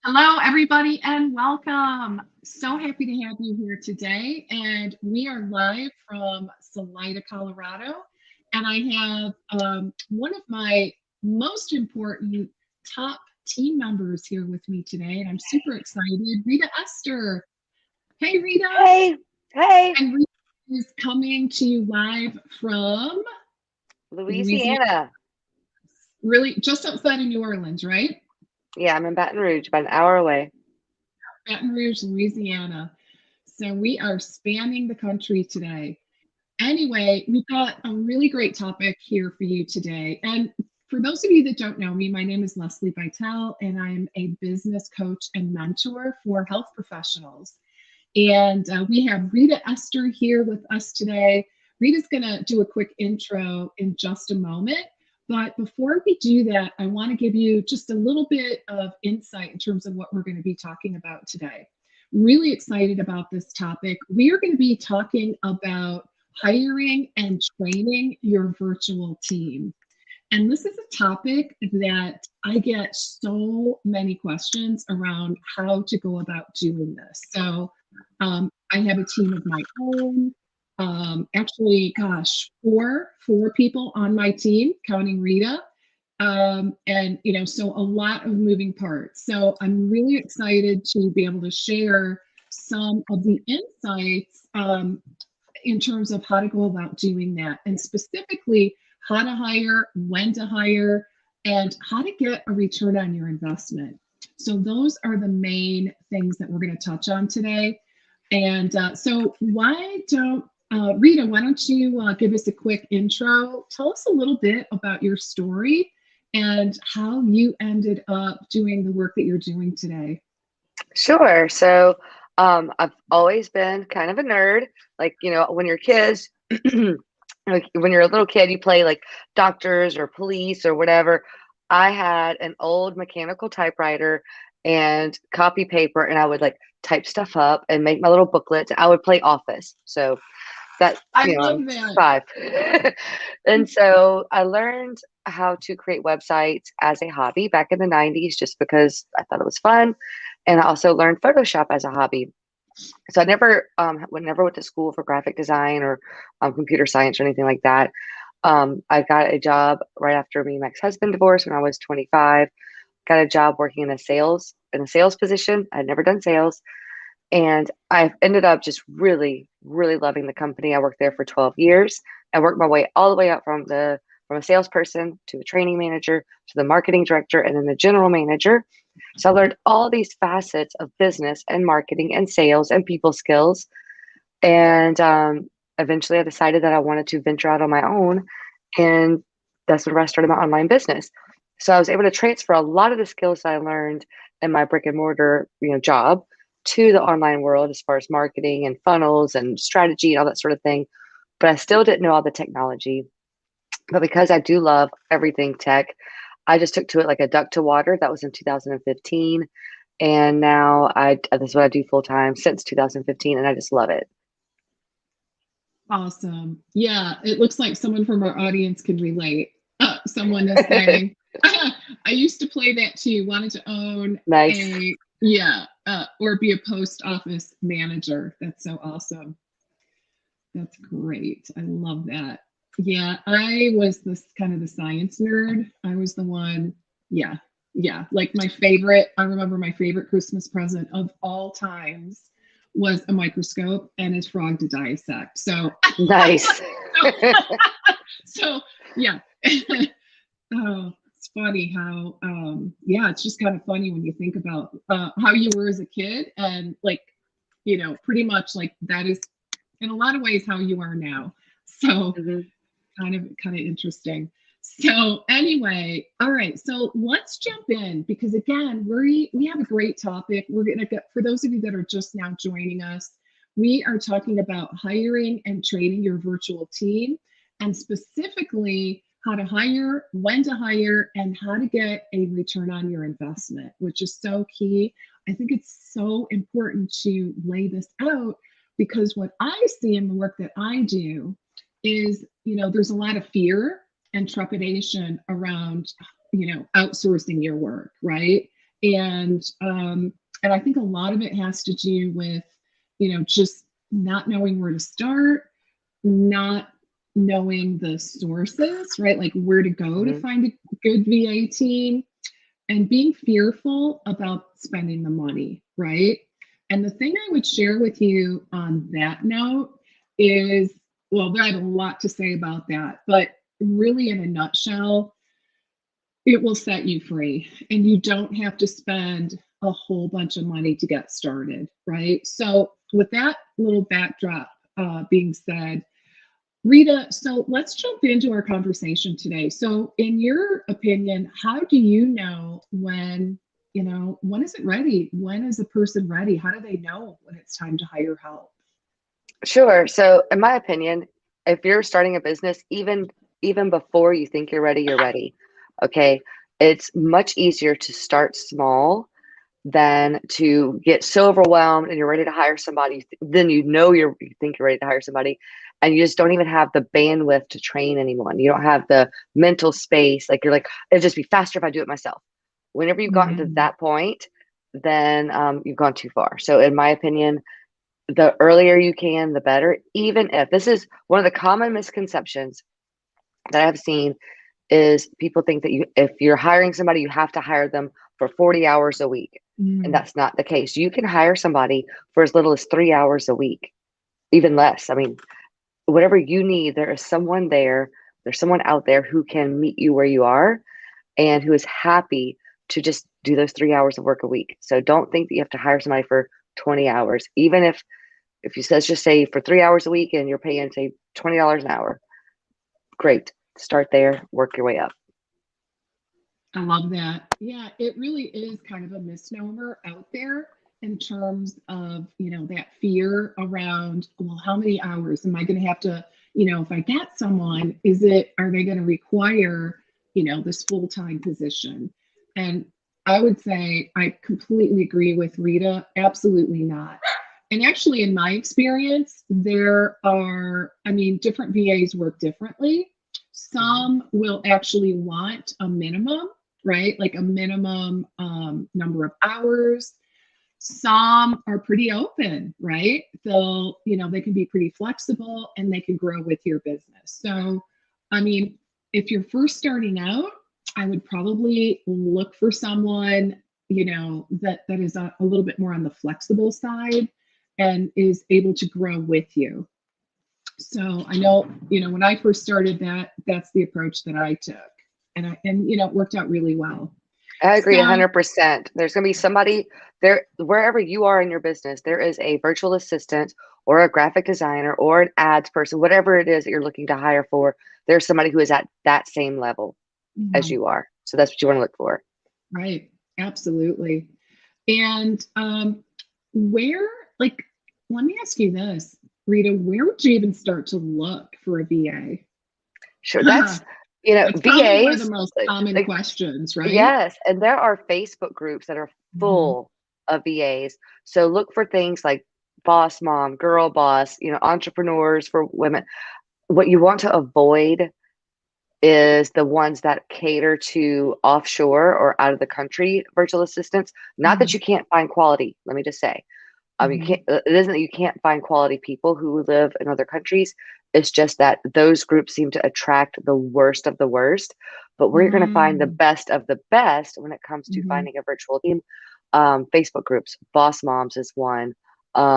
Hello, everybody, and welcome. So happy to have you here today. And we are live from Salida, Colorado. And I have one of my most important top team members here with me today. And I'm super excited. Rita Ester. Hey, Rita. Hey, hey, And Rita is coming to you live from Louisiana, Louisiana. really just outside of New Orleans, right? Yeah, I'm in Baton Rouge, about an hour away. Baton Rouge, Louisiana. So we are spanning the country today. Anyway, we've got a really great topic here for you today. And for those of you that don't know me, my name is Lesli Bitel, and I'm a business coach and mentor for health professionals. And we have Rita Ester here with us today. Rita's going to do a quick intro in just a moment. But before we do that, I want to give you just a little bit of insight in terms of what we're going to be talking about today. Really excited about this topic. We are going to be talking about hiring and training your virtual team. And this is a topic that I get so many questions around how to go about doing this. So I have a team of my own. Actually, gosh, four people on my team, counting Rita. And so a lot of moving parts. So I'm really excited to be able to share some of the insights in terms of how to go about doing that, and specifically how to hire, when to hire, and how to get a return on your investment. So those are the main things that we're going to touch on today. And so why don't Rita, why don't you give us a quick intro? Tell us a little bit about your story and how you ended up doing the work that you're doing today. Sure. I've always been kind of a nerd. When you're kids, like when you're a little kid, you play like doctors or police or whatever. I had an old mechanical typewriter and copy paper, and I would like type stuff up and make my little booklets. I would play Office. So that, I I'm love that. 5. And so I learned how to create websites as a hobby back in the 90s just because I thought it was fun. And I also learned Photoshop as a hobby. So I never went to school for graphic design or computer science or anything like that. I got a job right after me and my ex-husband divorced when I was 25. Got a job working in a sales position. I'd never done sales, and I ended up just really, really loving the company. I worked there for 12 years. I worked my way all the way up from a salesperson to a training manager to the marketing director and then the general manager. So I learned all these facets of business and marketing and sales and people skills. And eventually I decided that I wanted to venture out on my own. And that's when I started my online business. So I was able to transfer a lot of the skills that I learned in my brick and mortar, job to the online world as far as marketing and funnels and strategy and all that sort of thing. But I still didn't know all the technology. But because I do love everything tech, I just took to it like a duck to water. That was in 2015. And now that's what I do full time since 2015. And I just love it. Awesome. Yeah, it looks like someone from our audience can relate. Someone is saying, I used to play that too, wanted to own Nice. or be a post office manager. That's so awesome. That's great. I love that. Yeah, I was this kind of the science nerd. I was the one, yeah, yeah. Like I remember my favorite Christmas present of all times was a microscope and a frog to dissect. So, Nice. so yeah. Oh, it's funny how, yeah, it's just kind of funny when you think about how you were as a kid and like, pretty much like that is in a lot of ways how you are now. So Mhm. kind of interesting. So anyway, all right. So let's jump in because again, we have a great topic. We're gonna get for those of you that are just now joining us, we are talking about hiring and training your virtual team, and specifically how to hire, when to hire, and how to get a return on your investment, which is so key. I think it's so important to lay this out because what I see in the work that I do is, there's a lot of fear and trepidation around, outsourcing your work, right? And I think a lot of it has to do with, just not knowing where to start, not knowing the sources, right? Like where to go to Mhm. find a good VA team, and being fearful about spending the money, right? And the thing I would share with you on that note is, well, I have a lot to say about that, but really in a nutshell, it will set you free and you don't have to spend a whole bunch of money to get started, right? So, with that little backdrop being said, Rita, so let's jump into our conversation today. So, in your opinion, how do you know when is it ready? When is a person ready? How do they know when it's time to hire help? Sure. So, in my opinion, if you're starting a business, even before you think you're ready, you're ready. Okay. It's much easier to start small than to get so overwhelmed and you're ready to hire somebody. Then you think you're ready to hire somebody, and you just don't even have the bandwidth to train anyone. You don't have the mental space. Like you're like, it'd just be faster if I do it myself. Whenever you've gotten to Mm, that point, then you've gone too far. So, in my opinion, the earlier you can, the better. Even if this is one of the common misconceptions that I've seen is people think that if you're hiring somebody, you have to hire them for 40 hours a week. And mm, that's not the case. You can hire somebody for as little as 3 hours a week, even less. I mean, whatever you need, there is someone there. There's someone out there who can meet you where you are and who is happy to just do those 3 hours of work a week. So don't think that you have to hire somebody for 20 hours, even if you says just say for 3 hours a week and you're paying say $20 an hour, great. Start there, work your way up. I love that. Yeah, it really is kind of a misnomer out there in terms of, that fear around, well, how many hours am I going to have to, if I get someone, are they going to require, this full-time position? And I would say I completely agree with Rita. Absolutely not. And actually, in my experience, different VAs work differently. Mhm. Some will actually want a minimum, right? Like a minimum number of hours. Some are pretty open, right? They can be pretty flexible and they can grow with your business. So, I mean, if you're first starting out, I would probably look for someone, that is a little bit more on the flexible side and is able to grow with you. So I know, when I first started that's the approach that I took. And it worked out really well. I agree So 100%. There's going to be somebody there, wherever you are in your business, there is a virtual assistant or a graphic designer or an ads person, whatever it is that you're looking to hire for. There's somebody who is at that same level as mhm, you are. So that's what you want to look for. right, absolutely. And where, like, let me ask you this, Rita, where would you even start to look for a VA? Sure. That's That's probably one of the VAs. most Like, common like, questions, right? yes. And there are Facebook groups that are Mhm, full of VAs. So look for things like boss mom, girl boss, entrepreneurs for women. What you want to avoid is the ones that cater to offshore or out of the country virtual assistants. Not that mhm, you can't find quality, let me just say. You mhm, can't, it isn't that you can't find quality people who live in other countries. It's just that those groups seem to attract the worst of the worst. But where you're going to find the mm, best of the best when it comes to mhm, finding a virtual team, Facebook groups, Boss Moms is one.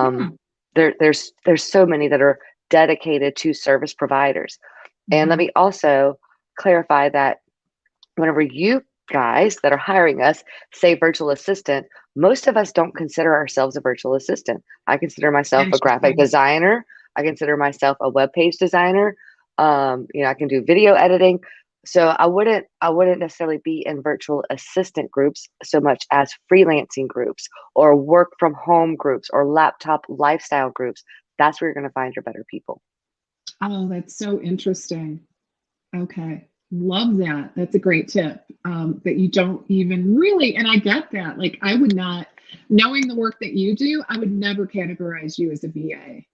hmm, Um, there's so many that are dedicated to service providers. And let mhm. me also clarify that whenever you guys that are hiring us say virtual assistant, most of us don't consider ourselves a virtual assistant. I consider myself a graphic Interesting. designer. I consider myself a web page designer. I can do video editing. So I wouldn't necessarily be in virtual assistant groups so much as freelancing groups or work from home groups or laptop lifestyle groups. That's where you're going to find your better people. Oh, that's so interesting. Okay. Love that. That's a great tip. That you don't even really, and I get that. Like, I would not, knowing the work that you do, I would never categorize you as a VA.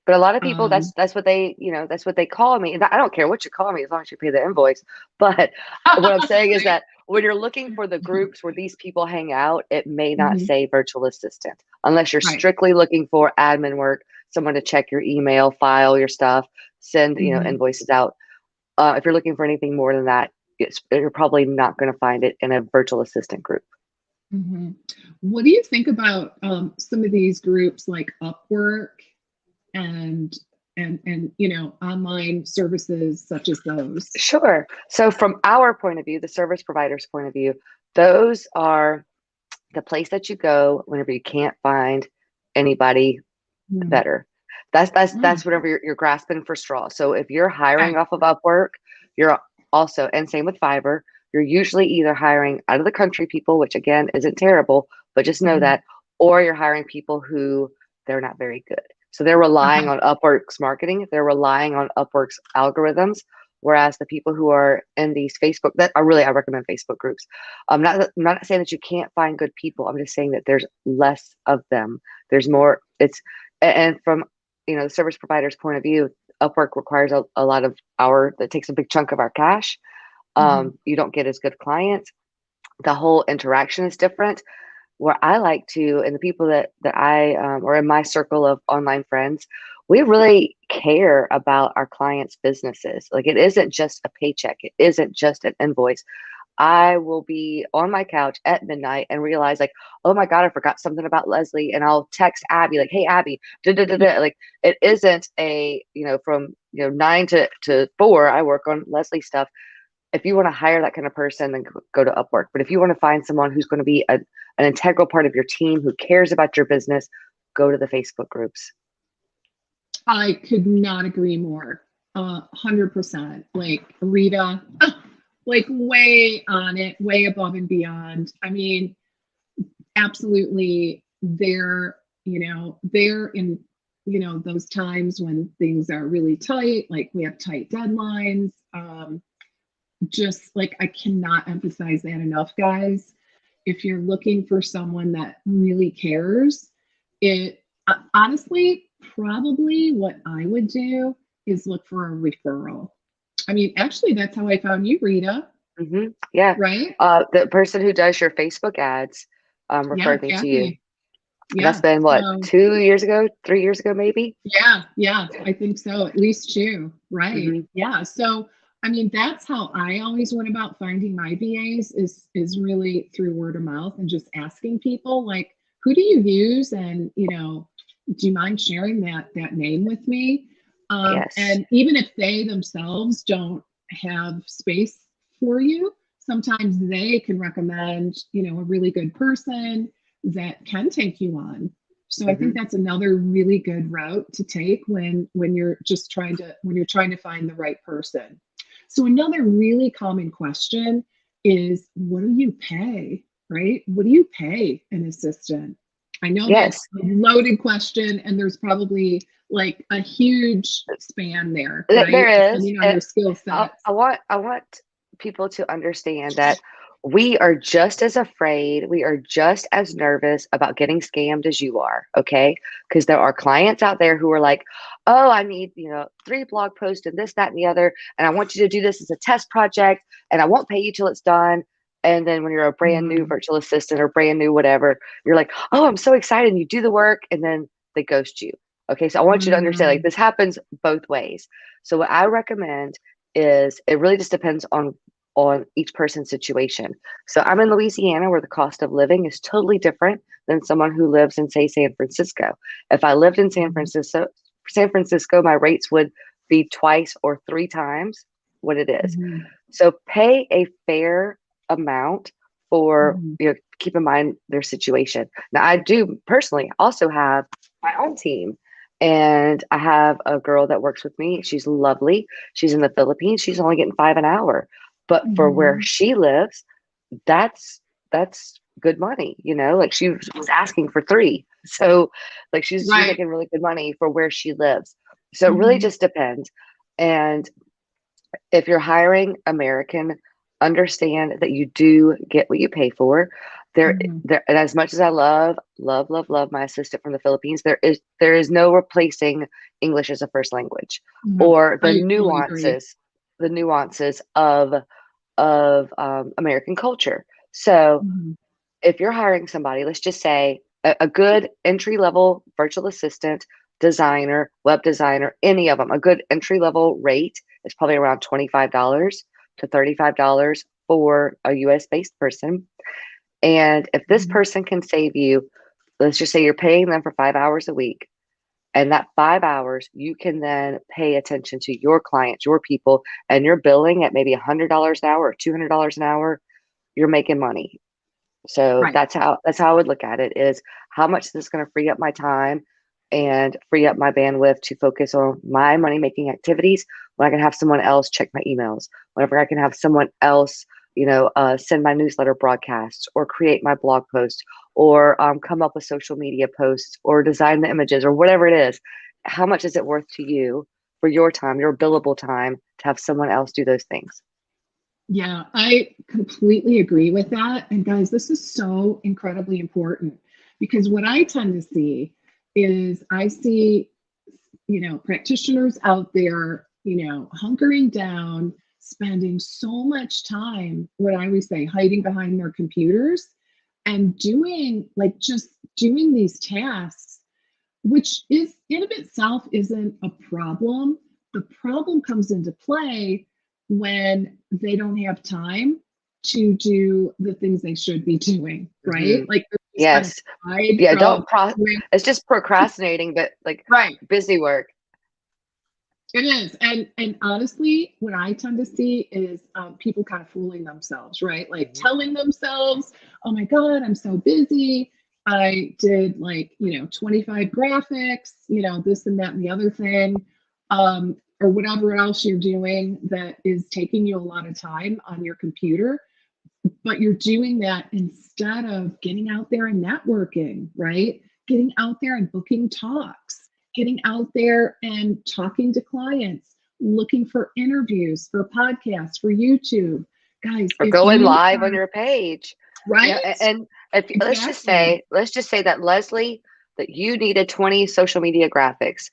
But a lot of people, Um, that's what they call me. And I don't care what you call me as long as you pay the invoice. But what I'm saying is that when you're looking for the groups where these people hang out, it may not Mhm. say virtual assistant unless you're Right. strictly looking for admin work, someone to check your email, file your stuff, send, Mhm. invoices out. If you're looking for anything more than that, you're probably not going to find it in a virtual assistant group. Mhm. What do you think about some of these groups like Upwork and online services such as those? Sure. So from our point of view, the service provider's point of view, those are the place that you go whenever you can't find anybody Mm. better. That's Mm. whenever you're grasping for straw. So if you're hiring Okay. off of Upwork, you're also, and same with Fiverr, you're usually either hiring out of the country people, which again isn't terrible, but just know Mhm. that, or you're hiring people who they're not very good. So they're relying Okay. on Upwork's marketing, they're relying on Upwork's algorithms. Whereas the people who are in these Facebook, I recommend Facebook groups. I'm not saying that you can't find good people. I'm just saying that there's less of them. There's more. And from the service provider's point of view, Upwork requires a lot of that takes a big chunk of our cash. Mhm. You don't get as good clients. The whole interaction is different. Where I like to, and the people that I or in my circle of online friends, we really care about our clients' businesses. Like it isn't just a paycheck. It isn't just an invoice. I will be on my couch at midnight and realize like, oh my God, I forgot something about Leslie. And I'll text Abby like, hey, Abby, da, da, da, Yeah. da. Like it isn't from 9 to 4, I work on Leslie stuff. If you want to hire that kind of person, then go to Upwork. But if you want to find someone who's going to be an integral part of your team, who cares about your business, go to the Facebook groups. I could not agree more. 100%. Like Rita, like way on it, way above and beyond. I mean, absolutely they're in those times when things are really tight, like we have tight deadlines. Just like I cannot emphasize that enough, guys. If you're looking for someone that really cares, it honestly, probably what I would do is look for a referral. I mean, actually, that's how I found you, Rita, Yeah. right? The person who does your Facebook ads Yeah, referred me to you. Kathy. That's Yeah. been what, So 2 years ago, 3 years ago, maybe. yeah, I think so. At least two, right? hmm Yeah. So I mean, that's how I always went about finding my VAs is really through word of mouth and just asking people like, who do you use? And do you mind sharing that name with me? Yes. And even if they themselves don't have space for you, sometimes they can recommend, a really good person that can take you on. So I think hmm that's another really good route to take when you're just trying to find the right person. So another really common question is, what do you pay? Right? What do you pay an assistant? I know Yes. that's a loaded question, and there's probably like a huge span there, right? There is. Depending on their skill sets. I want people to understand that we are just as afraid, we are just as nervous about getting scammed as you are, okay? Because there are clients out there who are like, oh, I need, 3 blog posts and this, that, and the other, and I want you to do this as a test project, and I won't pay you till it's done. And then when you're a brand new Mhm. virtual assistant or brand new whatever, you're like, oh, I'm so excited, and you do the work, and then they ghost you. Okay, so I want you to understand like Mhm. this happens both ways. So what I recommend is it really just depends on each person's situation. So I'm in Louisiana where the cost of living is totally different than someone who lives in say San Francisco. If I lived in Mhm. San Francisco, my rates would be twice or 3 times what it is. Mhm. So pay a fair amount for, Mhm. keep in mind their situation. Now I do personally also have my own team, and I have a girl that works with me. She's lovely. She's in the Philippines. She's only getting 5 an hour. But for where Mhm. she lives, that's good money, like she was asking for 3. So like she's Right. making really good money for where she lives. So it really Mhm. just depends. And if you're hiring American, understand that you do get what you pay for. Mhm. And as much as I love my assistant from the Philippines, there is no replacing English as a first language No, or I totally agree. the nuances of of American culture. So Mhm. if you're hiring somebody, let's just say a good entry level virtual assistant, designer, web designer, any of them, a good entry level rate is probably around $25 to $35 for a US based person. And if this Mhm. person can save you, let's just say you're paying them for 5 hours a week, and that 5 hours, you can then pay attention to your clients, your people, and you're billing at maybe $100 an hour or $200 an hour, you're making money. So Right. that's how I would look at it is how much is this going to free up my time and free up my bandwidth to focus on my money making activities when I can have someone else check my emails, whenever I can have someone else, send my newsletter broadcasts or create my blog post or come up with social media posts or design the images or whatever it is. How much is it worth to you for your time, your billable time to have someone else do those things? Yeah, I completely agree with that. And guys, this is so incredibly important because what I tend to see is I see, practitioners out there, hunkering down, spending so much time, what I always say, hiding behind their computers and doing like just doing these tasks, which is in of itself isn't a problem. The problem comes into play when they don't have time to do the things they should be doing, right? Hmm. Like they're just kind of Yes. tied Yeah. from Don't pro. doing It's just procrastinating, but like right. busy work. It is, and honestly, what I tend to see is people kind of fooling themselves, right? Like Mhm. telling themselves, "Oh my God, I'm so busy. I did 25 graphics, this and that and the other thing, or whatever else you're doing that is taking you a lot of time on your computer." But you're doing that instead of getting out there and networking, right? Getting out there and booking talks, getting out there and talking to clients, looking for interviews, for podcasts, for YouTube. Guys, Or if going you live on are your page. right, And if exactly. let's just say that Leslie, that you needed 20 social media graphics.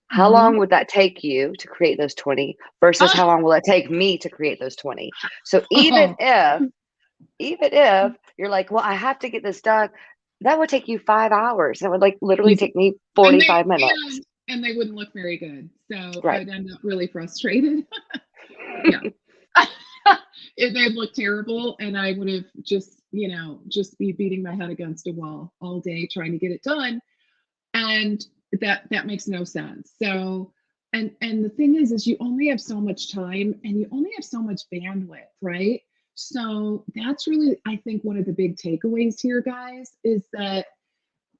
How long Mhm. would that take you to create those 20 versus how long will it take me to create those 20? So even if you're like, well, I have to get this done, that would take you 5 hours. That would like literally Easy. take me And they 45 minutes. and they wouldn't look very good. So Right. I'd end up really frustrated. Yeah. They'd look terrible, and I would have just be beating my head against a wall all day trying to get it done, and that makes no sense. So, and the thing is you only have so much time, and you only have so much bandwidth, right? So that's really, I think, one of the big takeaways here, guys, is that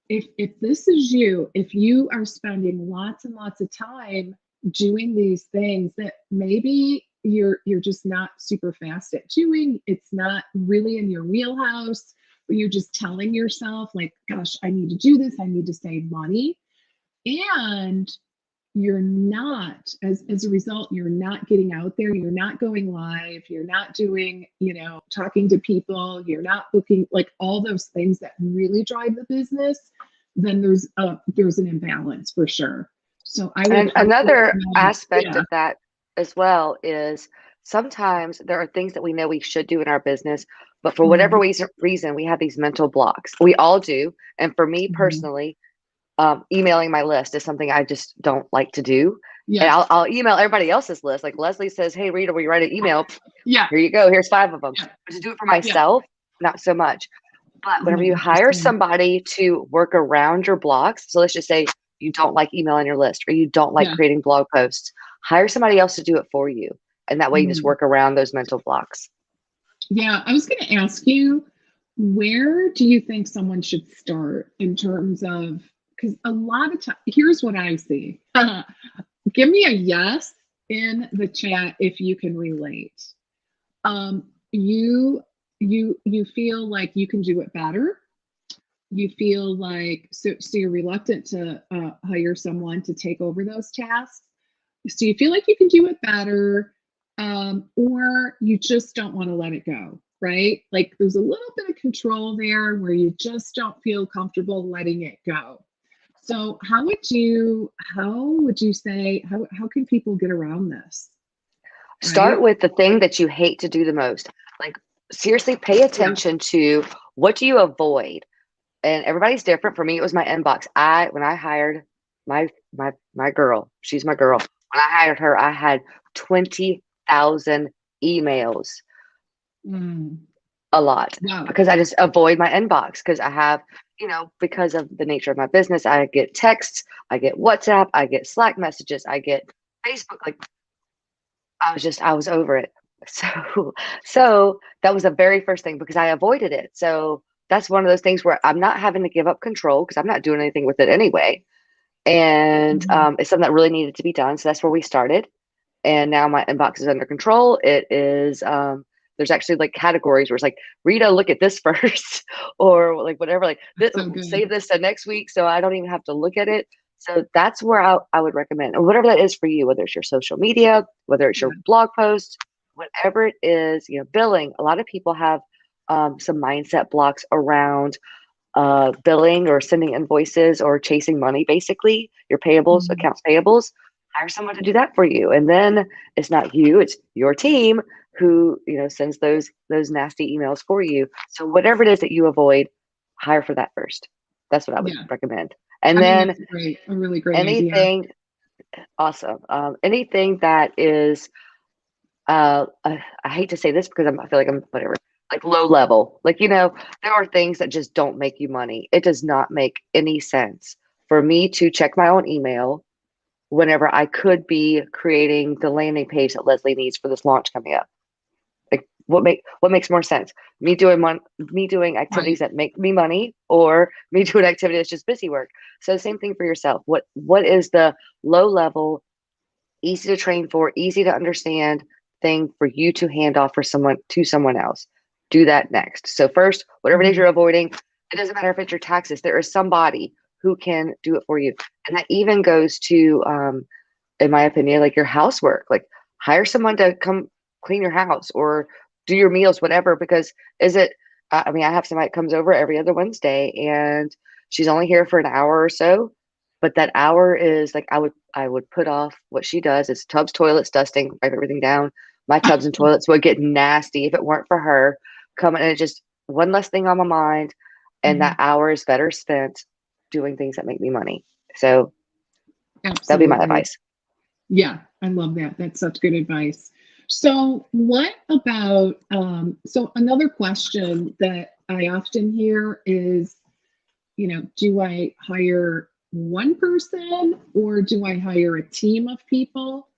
if this is you, if you are spending lots and lots of time doing these things that maybe you're just not super fast at doing, it's not really in your wheelhouse, but you're just telling yourself like, gosh, I need to do this, I need to save money, and you're not, as a result, you're not getting out there, you're not going live, you're not doing, talking to people, you're not booking, like all those things that really drive the business, then there's an imbalance for sure. So I would And highly another recommend, aspect of that as well is sometimes there are things that we know we should do in our business, but for whatever mhm, reason, we have these mental blocks. We all do. And for me mhm. personally, emailing my list is something I just don't like to do. And Yes, I'll email everybody else's list. Like Leslie says, "Hey, Rita, will you write an email? yeah, Here you go. Here's 5 of them." yeah, But to do it for yeah, myself, not so much. But whenever you hire 100%. somebody to work around your blocks, so let's just say you don't like emailing your list or you don't like Yeah. creating blog posts, hire somebody else to do it for you. And that way you just Mhm. work around those mental blocks. Yeah, I was going to ask you, where do you think someone should start in terms of, because a lot of time, here's what I see. Give me a yes in the chat if you can relate. You feel like you can do it better. You feel like, so you're reluctant to hire someone to take over those tasks. So you feel like you can do it better, or you just don't want to let it go, right? Like there's a little bit of control there where you just don't feel comfortable letting it go. So how would you say, how can people get around this? Start right? with the thing that you hate to do the most. Like, seriously, pay Yeah. attention to what do you avoid. And everybody's different. For me, it was my inbox. When I hired my girl, she's my girl. When I hired her, I had 20,000 emails, Mm. a lot, Wow. because I just avoid my inbox because I have, because of the nature of my business, I get texts, I get WhatsApp, I get Slack messages, I get Facebook. Like, I was over it. So that was the very first thing because I avoided it. So that's one of those things where I'm not having to give up control because I'm not doing anything with it anyway. And Mhm. it's something that really needed to be done. So that's where we started. And now my inbox is under control. It is, there's actually like categories where it's like, Rita, look at this first, or like whatever, like That's so good. save this to next week so I don't even have to look at it. So that's where I would recommend, or whatever that is for you, whether it's your social media, whether it's your Yeah. blog post, whatever it is, billing. A lot of people have some mindset blocks around billing or sending invoices or chasing money, basically your payables, Mhm. accounts payables. Hire someone to do that for you. And then it's not you, it's your team who, sends those nasty emails for you. So whatever it is that you avoid, hire for that first. That's what I would Yeah. recommend. And I mean, then that's a really great idea. anything, awesome. Anything that is I hate to say this because I feel like I'm whatever, like low level. Like, there are things that just don't make you money. It does not make any sense for me to check my own email whenever I could be creating the landing page that Leslie needs for this launch coming up. Like, what makes more sense? Me doing activities Right. that make me money, or me doing activity that's just busy work. So same thing for yourself. What is the low level, easy to train for, easy to understand thing for you to hand off for someone to someone else? Do that next. So first, whatever it is Mhm. you're avoiding, it doesn't matter if it's your taxes. There is somebody who can do it for you, and that even goes to, in my opinion, like your housework. Like, hire someone to come clean your house or do your meals, whatever. Because is it? I mean, I have somebody that comes over every other Wednesday, and she's only here for an hour or so, but that hour is like I would put off what she does is tubs, toilets, dusting, wipe everything down. My tubs and toilets would get nasty if it weren't for her coming, and it's just one less thing on my mind, and that Mhm. hour is better spent doing things that make me money. So that'd be my Absolutely. advice. Yeah, I love that. That's such good advice. So, what about so another question that I often hear is, do I hire one person or do I hire a team of people?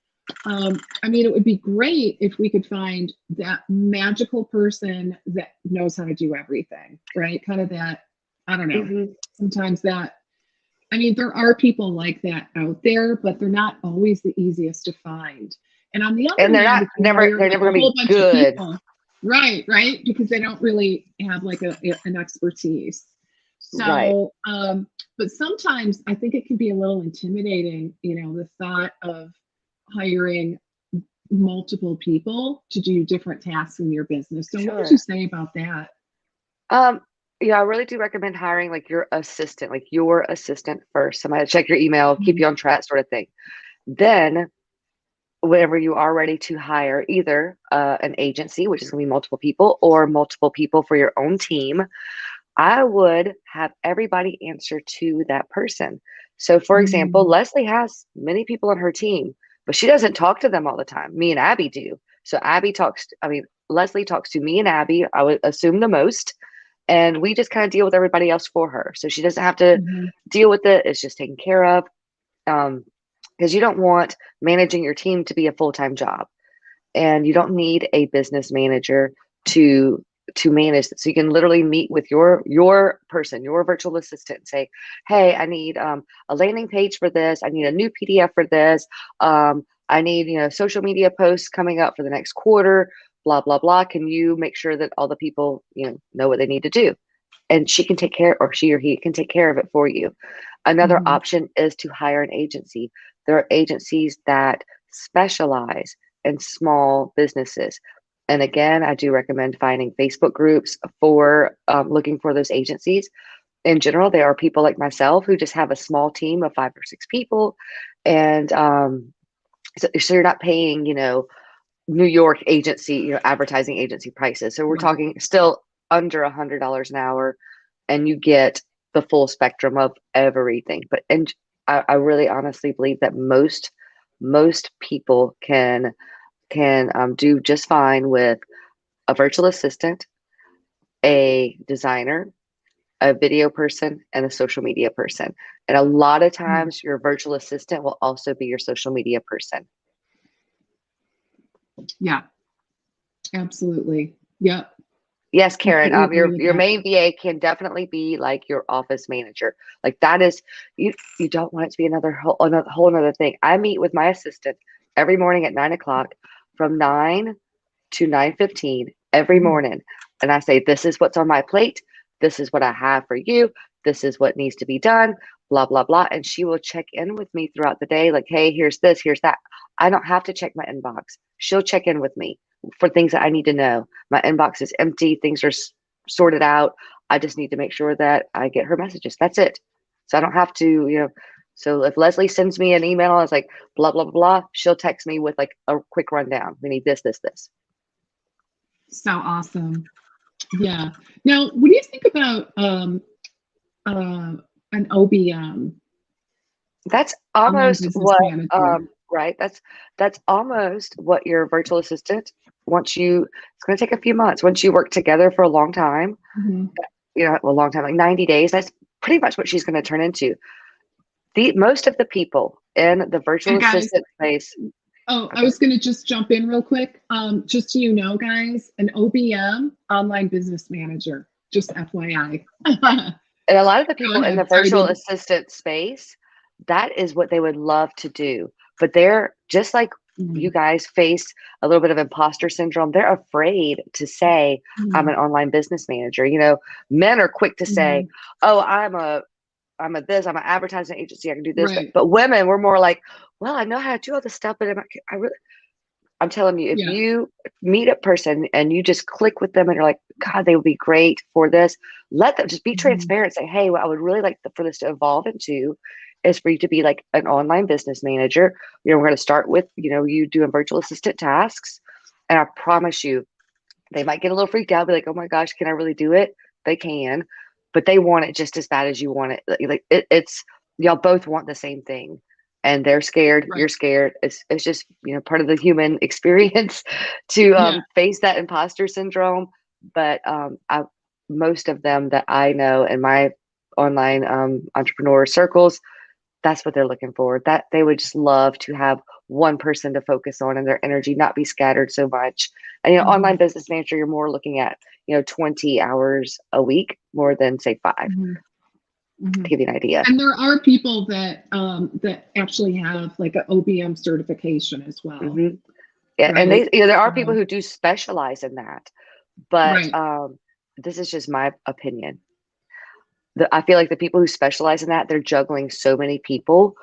I mean, it would be great if we could find that magical person that knows how to do everything, right? Kind of that, I don't know. Hmm. Sometimes that, I mean, there are people like that out there, but they're not always the easiest to find. And on the And other hand, if you hire they're like never a gonna whole be bunch of good. people, right, right, because they don't really have like an expertise. Right. So, but sometimes I think it can be a little intimidating, the thought of hiring multiple people to do different tasks in your business. So, what would you Sure. say about that? Um, yeah, I really do recommend hiring like your assistant first. Somebody to check your email, keep Mhm. you on track, sort of thing. Then, whenever you are ready to hire either an agency, which is going to be multiple people, or multiple people for your own team, I would have everybody answer to that person. So, for example, Mm, Leslie has many people on her team, but she doesn't talk to them all the time. Me and Abby do. So, Leslie talks to me and Abby, I would assume the most, and we just kind of deal with everybody else for her. So, she doesn't have to mhm, deal with it, it's just taken care of. Um, because you don't want managing your team to be a full-time job, and you don't need a business manager to manage it. So you can literally meet with your person, your virtual assistant, and say, hey, I need a landing page for this, I need a new PDF for this, I need, social media posts coming up for the next quarter, blah blah blah. Can you make sure that all the people know what they need to do? And she can take care, or she or he can take care of it for you. Another mhm. option is to hire an agency. There are agencies that specialize in small businesses. And again, I do recommend finding Facebook groups for looking for those agencies. In general, there are people like myself who just have a small team of 5 or 6 people. And so you're not paying, New York agency, advertising agency prices. So we're Right. talking still under $100 an hour, and you get the full spectrum of everything. And I really honestly believe that most people can do just fine with a virtual assistant, a designer, a video person, and a social media person. And a lot of Mm. times your virtual assistant will also be your social media person. Yeah, absolutely. Yep. Yes, Karen, Completely agree with your that. main VA can definitely be like your office manager. Like that is, you don't want it to be another whole another thing. I meet with my assistant every morning at 9 o'clock, from 9 to 9:15 every Mhm. morning. And I say, this is what's on my plate. This is what I have for you. This is what needs to be done, blah, blah, blah. And she will check in with me throughout the day. Like, hey, here's this, here's that. I don't have to check my inbox. She'll check in with me for things that I need to know. My inbox is empty. Things are sorted out. I just need to make sure that I get her messages. That's it. So I don't have to, so if Leslie sends me an email, it's like blah, blah, blah, she'll text me with like a quick rundown. We need this, this, this. So awesome. Yeah. Now, what do you think about an OBM, That's online almost business what, manager? right? That's almost what your virtual assistant, it's going to take a few months. Once you work together for a long time, Mhm. a long time, like 90 days, that's pretty much what she's going to turn into. Most of the people in the virtual And guys, assistant space. oh, I Okay. was going to just jump in real quick. Just so you know, guys, an OBM, online business manager, just FYI. And a lot of the Go people in the ahead. Sorry. virtual assistant space, that is what they would love to do. But they're just like you Mhm. guys face a little bit of imposter syndrome. They're afraid to say, I'm Mhm. an online business manager. Men are quick to say, Mhm. oh, I'm an advertising agency. I can do this. But, Right. but women, we're more like, well, I know how to do all this stuff, but I'm telling you, if Yeah. you meet a person and you just click with them and you're like, God, they would be great for this, let them just be Mhm. transparent. Say, hey, what I would really like for this to evolve into is for you to be like an online business manager. We're going to start with, you doing virtual assistant tasks. And I promise you, they might get a little freaked out, be like, oh my gosh, can I really do it? They can, but they want it just as bad as you want it. It's y'all both want the same thing, and they're scared. You're Right. scared. It's just part of the human experience to Yeah. face that imposter syndrome. But most of them that I know in my online entrepreneur circles, that's what they're looking for. That they would just love to have one person to focus on and their energy not be scattered so much. And Mhm. online business manager, you're more looking at 20 hours a week more than say 5, Mhm. to Mhm. give you an idea. And there are people that actually have like an OBM certification as well, hmm Yeah, and right? there are people So, who do specialize in that, but right. this is just my opinion. I feel like the people who specialize in that, they're juggling so many people.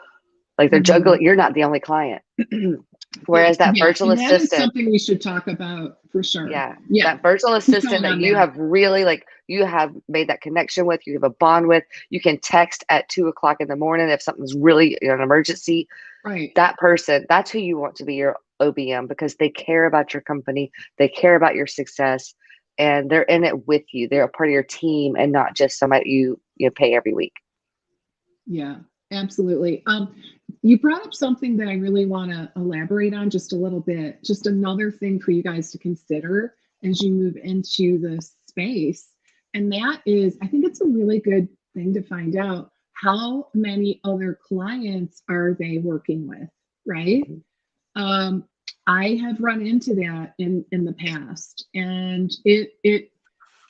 Like they're Mhm. juggling. You're not the only client. Well, Whereas that yeah, virtual and that is assistant, something we should talk about for sure. yeah, Yeah, that virtual keep assistant going that on you that. have really you have made that connection with, you have a bond with, you can text at 2 o'clock in the morning if something's really an emergency. Right. That person, that's who you want to be your OBM, because they care about your company, they care about your success, and they're in it with you. They're a part of your team and not just somebody you pay every week. Yeah, absolutely. You brought up something that I really want to elaborate on just a little bit. Just another thing for you guys to consider as you move into this space. And that is, I think it's a really good thing to find out how many other clients are they working with, right? Mhm. Um, I have run into that in the past, and it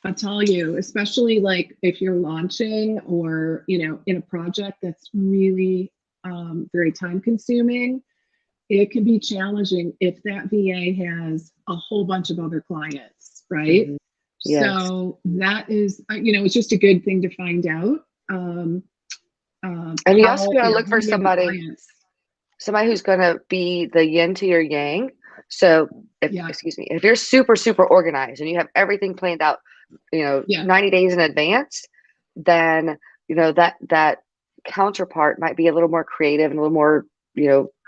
I'll tell you, especially like if you're launching or in a project that's really very time consuming, it can be challenging if that VA has a whole bunch of other clients, right? Mhm. Yes. So that is, it's just a good thing to find out And you also got to look how for many other somebody clients. who's going to be the yin to your yang. So if, Yeah, excuse me, if you're super, super organized and you have everything planned out, yeah, 90 days in advance, then, that counterpart might be a little more creative and a little more,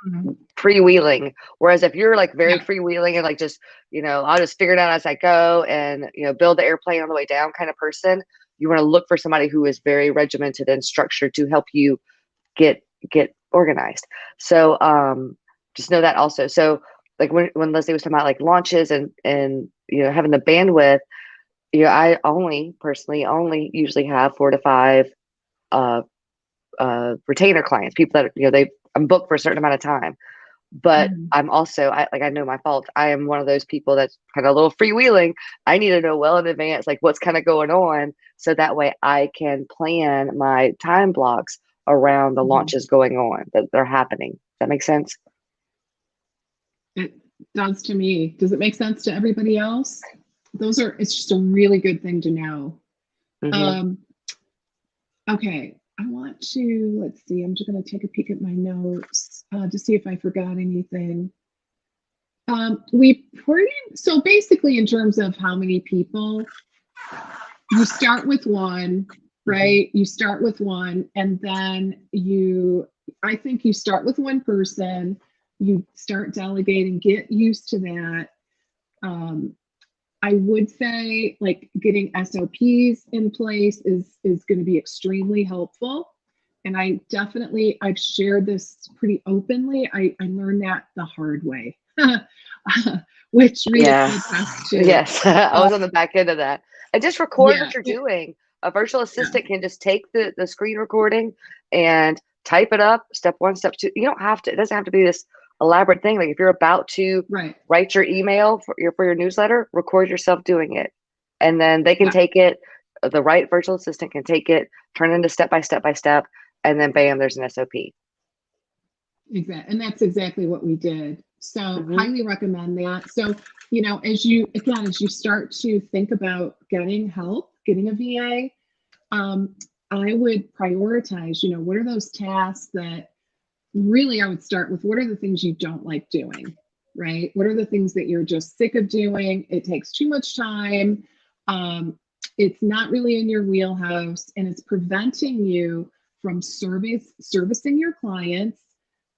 Mhm. freewheeling. Whereas if you're like very Yeah. freewheeling and like just, I'll just figure it out as I go and, build the airplane on the way down kind of person, you want to look for somebody who is very regimented and structured to help you get get organized. So just know that also. So like when Leslie was talking about like launches and having the bandwidth, I personally only usually have 4 to 5 uh retainer clients, people that I'm booked for a certain amount of time. But Mhm. I'm also, I know my fault. I am one of those people that's kind of a little freewheeling. I need to know well in advance, like what's kind of going on, so that way I can plan my time blocks around the Mhm. launches going on that they're happening. Does that make sense? It does to me. Does it make sense to everybody else? It's just a really good thing to know. Hmm. Um, okay, I want to, let's see, I'm just going to take a peek at my notes to see if I forgot anything. So basically, in terms of how many people, you start with one, Hmm. right? You start with one, and then I think you start with one person, you start delegating, get used to that. Um, I would say like getting SOPs in place is going to be extremely helpful. And I've shared this pretty openly. I learned that the hard way, which Rita can Yeah. attest to. Yes. I Uh, was on the back end of that. And just record yeah, what you're doing. A virtual yeah, assistant can just take the screen recording and type it up, step one, step two. You don't have to, it doesn't have to be this elaborate thing. Like if you're about to right. write your email for your newsletter, record yourself doing it. And then they can Yeah, take it, the right virtual assistant can take it, turn it into step by step by step, and then bam, there's an SOP. exactly. And that's exactly what we did. So Hmm. highly recommend that. So, as you start to think about getting help, getting a VA, um, I would prioritize, what are those tasks that really I would start with what are the things you don't like doing, right? What are the things that you're just sick of doing? It takes too much time. It's not really in your wheelhouse and it's preventing you from servicing your clients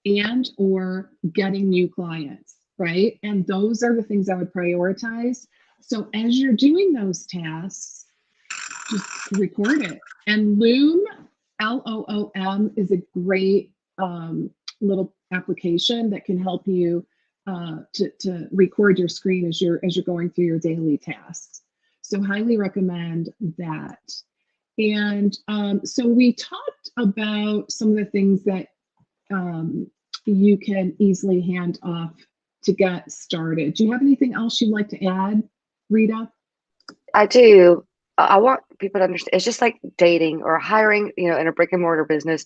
and or getting new clients, right? And those are the things I would prioritize. So as you're doing those tasks, just record it. And Loom, Loom, is a great little application that can help you to record your screen as you're going through your daily tasks. So highly recommend that. And so we talked about some of the things that um, you can easily hand off to get started. Do you have anything else you'd like to add, Rita? I do. I want people to understand. It's just like dating or hiring, in a brick and mortar business.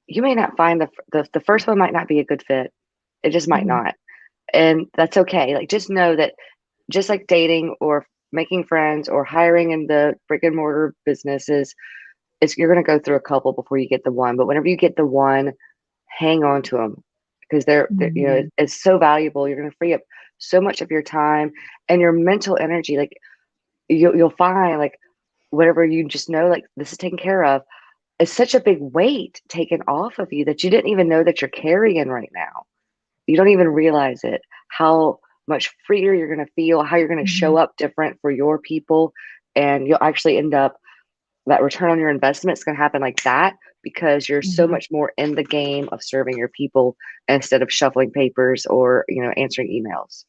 You may not find the first one might not be a good fit. It just might Mhm. not. And that's okay. Like just know that just like dating or making friends or hiring in the brick and mortar businesses, you're going to go through a couple before you get the one. But whenever you get the one, hang on to them because Mhm. it's so valuable. You're going to free up so much of your time and your mental energy. Like you'll find like whatever you just know, like this is taken care of. It's such a big weight taken off of you that you didn't even know that you're carrying right now. You don't even realize it, how much freer you're going to feel, how you're going to show Mhm. up different for your people. And you'll actually end up, that return on your investment is going to happen like that because you're so Mhm. much more in the game of serving your people instead of shuffling papers or, answering emails.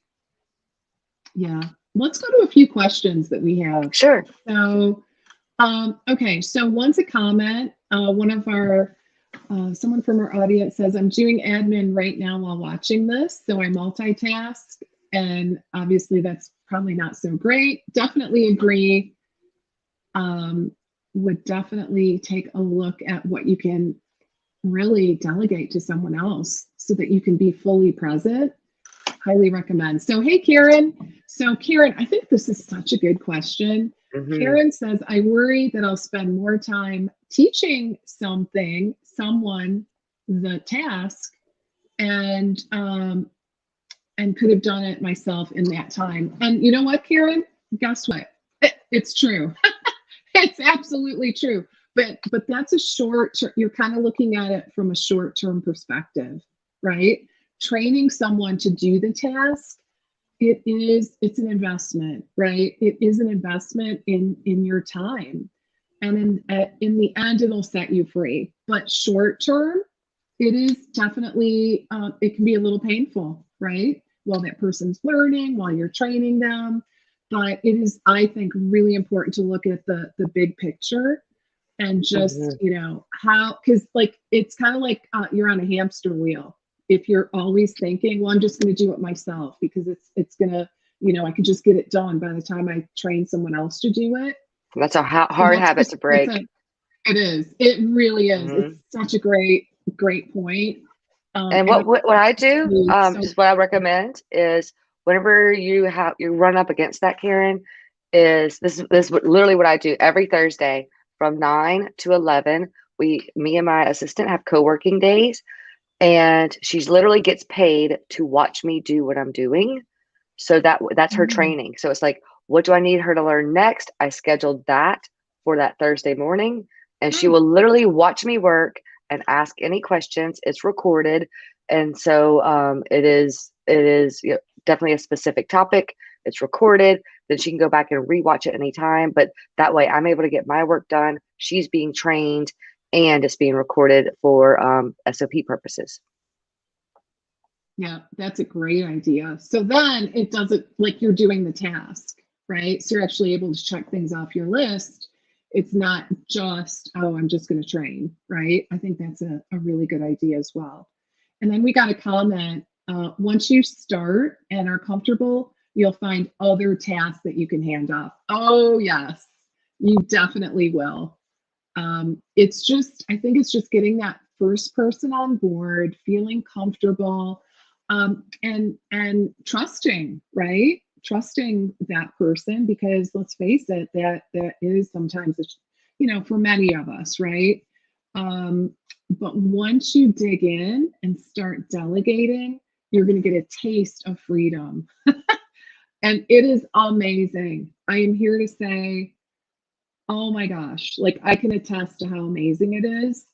Yeah. Let's go to a few questions that we have. Sure. So, okay. So one's a comment. Someone from our audience says, I'm doing admin right now while watching this. So I multitask. And obviously that's probably not so great. Definitely agree. Um, would definitely take a look at what you can really delegate to someone else so that you can be fully present. Highly recommend. So, hey, Karen. So, Karen, I think this is such a good question. Hmm. Karen says, I worry that I'll spend more time teaching someone the task and could have done it myself in that time. And you know what, Karen? Guess what? It's true. It's absolutely true. But that's you're kind of looking at it from a short-term perspective, right? training someone to do the task, it's an investment, right? It is an investment in your time. And in the end, it'll set you free. But short term, it is definitely, it can be a little painful, right? While that person's learning, while you're training them. But it is, I think, really important to look at the big picture and just, Mm-hmm. how, because like, it's kind of like you're on a hamster wheel. If you're always thinking, well, I'm just going to do it myself because it's going to, I could just get it done by the time I train someone else to do it. That's a And hard habit to break. it is. It really is. Mm-hmm. It's such a great point. And And what I do, so just what I recommend is whenever you run up against that, Karen, is this literally what I do every Thursday from 9 to 11. Me and my assistant have co-working days, and she's literally gets paid to watch me do what I'm doing. So that's her mm, training. So it's like, what do I need her to learn next? I scheduled that for that Thursday morning, and she mm, will literally watch me work and ask any questions. It's recorded, and so it is definitely a specific topic. It's recorded. Then she can go back and rewatch it anytime. But that way, I'm able to get my work done. She's being trained, and it's being recorded for SOP purposes. yeah, that's a great idea. So then it doesn't, like, you're doing the task, right? So you're actually able to check things off your list. It's not just, oh, I'm just going to train, right? I think that's a really good idea as well. And then we got a comment. Once you start and are comfortable, you'll find other tasks that you can hand off. Oh, yes, you definitely will. I think it's just getting that first person on board, feeling comfortable, and trusting, right? Trusting that person, because let's face it, that is sometimes, for many of us, right? But once you dig in and start delegating, you're going to get a taste of freedom. And it is amazing. I am here to say, oh my gosh, like I can attest to how amazing it is.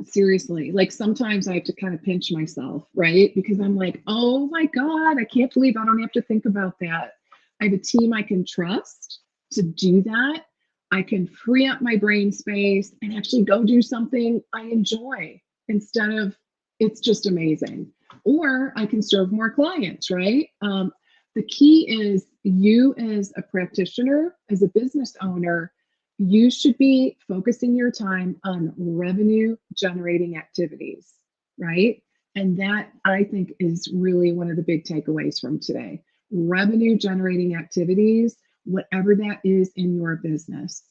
Seriously, like sometimes I have to kind of pinch myself, right? Because I'm like, oh my God, I can't believe I don't have to think about that. I have a team I can trust to do that. I can free up my brain space and actually go do something I enjoy instead of, it's just amazing. Or I can serve more clients, right? The key is, you as a practitioner, as a business owner, you should be focusing your time on revenue generating activities, right? And that, I think, is really one of the big takeaways from today. Revenue generating activities, whatever that is in your business.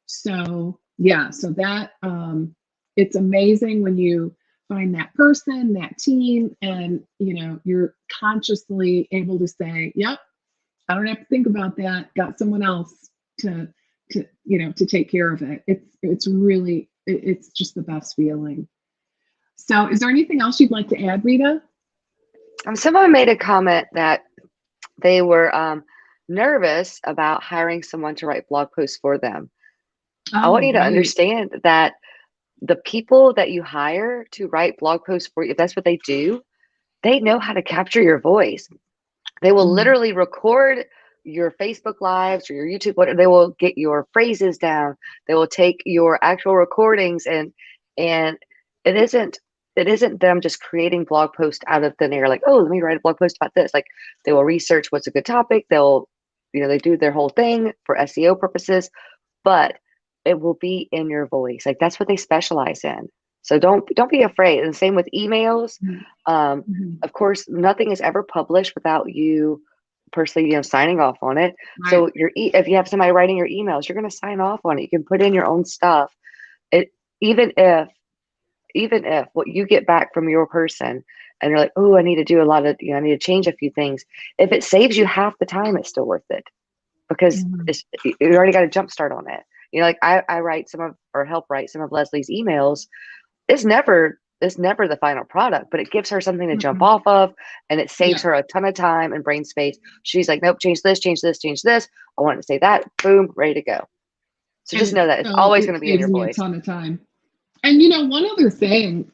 So, yeah, so that it's amazing when you find that person, that team, and you're consciously able to say, yep, I don't have to think about that. Got someone else to take care of it. It's really, it's just the best feeling. So is there anything else you'd like to add, Rita? Someone made a comment that they were nervous about hiring someone to write blog posts for them. I want Oh, you to right. understand that the people that you hire to write blog posts for you, if that's what they do, they know how to capture your voice. They will Mm, literally record your Facebook lives or your YouTube, whatever. They will get your phrases down. They will take your actual recordings, and it isn't them just creating blog posts out of thin air, like, oh, let me write a blog post about this. Like, they will research what's a good topic. They do their whole thing for SEO purposes, but it will be in your voice. Like, that's what they specialize in. So don't be afraid. And the same with emails. mm, Um, mhm. of course, nothing is ever published without you personally, signing off on it. Right. So if you have somebody writing your emails, you're going to sign off on it. You can put in your own stuff. It even if what you get back from your person and you're like, oh, I need to do a lot of, I need to change a few things. If it saves you half the time, it's still worth it, because Mhm. you already got a jump start on it. Like I write some of, or help write some of Leslie's emails. It's never the final product, but it gives her something to jump Mhm. off of, and it saves Yeah. her a ton of time and brain space. She's like, nope, change this, change this, change this. I want to say that. Boom, ready to go. So just know that it's always going It to be in saves your me a voice. ton of time. And one other thing,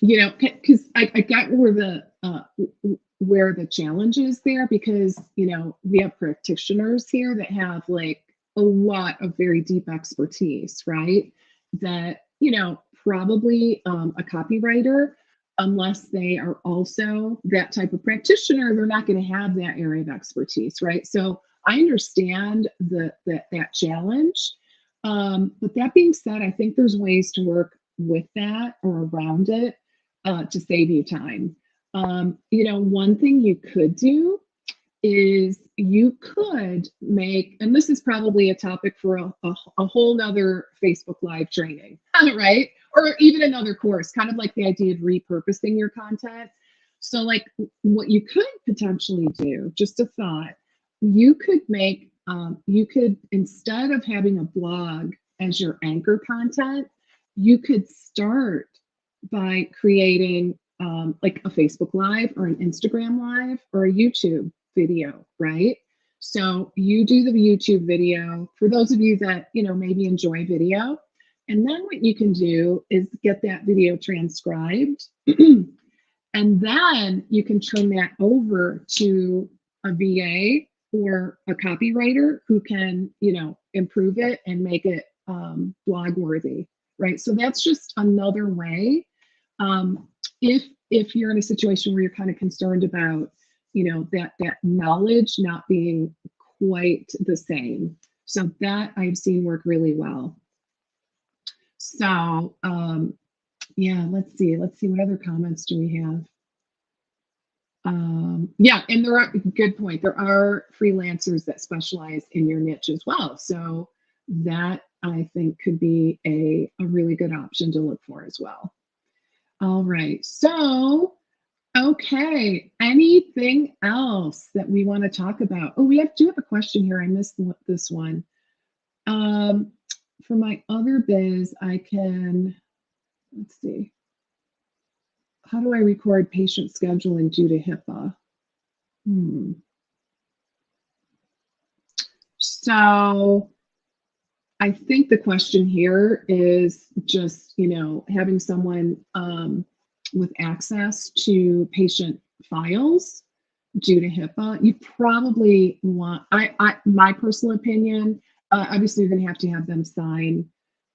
because I get where the challenge is there, because we have practitioners here that have like a lot of very deep expertise, right? That probably a copywriter, unless they are also that type of practitioner, they're not going to have that area of expertise, right? So I understand that challenge. But that being said, I think there's ways to work with that or around it to save you time. One thing you could do is you could make, and this is probably a topic for a whole nother Facebook Live training, right? Or even another course, kind of like the idea of repurposing your content. So, like, what you could potentially do, just a thought, you could make, instead of having a blog as your anchor content, you could start by creating like a Facebook Live or an Instagram Live or a YouTube video, right? So you do the YouTube video for those of you that, maybe enjoy video. And then what you can do is get that video transcribed. And then you can turn that over to a VA or a copywriter who can, improve it and make it blog worthy, right? So that's just another way. If you're in a situation where you're kind of concerned about, that knowledge not being quite the same. So that I've seen work really well. So yeah, let's see what other comments do we have. Yeah, and there are, good point, there are freelancers that specialize in your niche as well. So that I think could be a really good option to look for as well. All right, so okay, anything else that we want to talk about? Oh, do have a question here. I missed this one. For my other biz, I can, let's see. How do I record patient scheduling due to HIPAA? So I think the question here is just, having someone with access to patient files due to HIPAA. You probably want, my personal opinion, obviously you're going to have them sign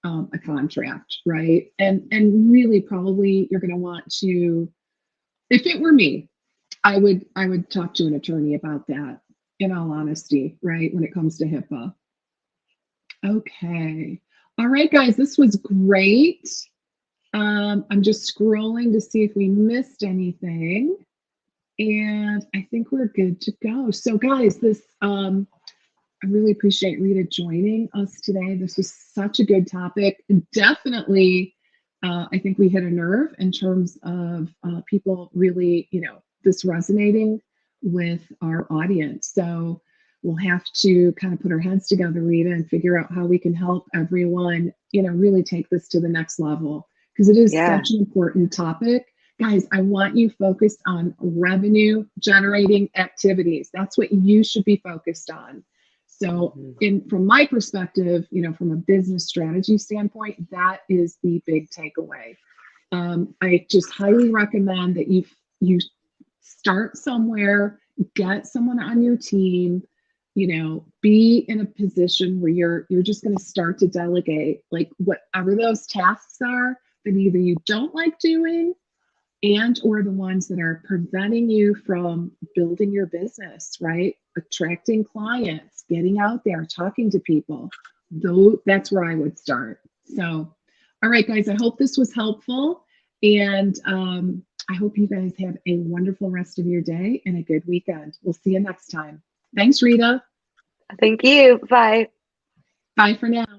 a contract, right? And really probably you're going to want to, if it were me, I would talk to an attorney about that, in all honesty, right? When it comes to HIPAA. Okay. All right, guys, this was great. I'm just scrolling to see if we missed anything. And I think we're good to go. So guys, I really appreciate Rita joining us today. This was such a good topic. Definitely, I think we hit a nerve in terms of people really, this resonating with our audience. So we'll have to kind of put our heads together, Rita, and figure out how we can help everyone, really take this to the next level, because it is such an important topic. Guys, I want you focused on revenue generating activities. That's what you should be focused on. So from my perspective, from a business strategy standpoint, that is the big takeaway. I just highly recommend that you start somewhere, get someone on your team, be in a position where you're just going to start to delegate, like, whatever those tasks are that either you don't like doing and or the ones that are preventing you from building your business, right? Attracting clients, getting out there, talking to people. Though that's where I would start. So, all right, guys, I hope this was helpful. And I hope you guys have a wonderful rest of your day and a good weekend. We'll see you next time. Thanks, Rita. Thank you. Bye. Bye for now.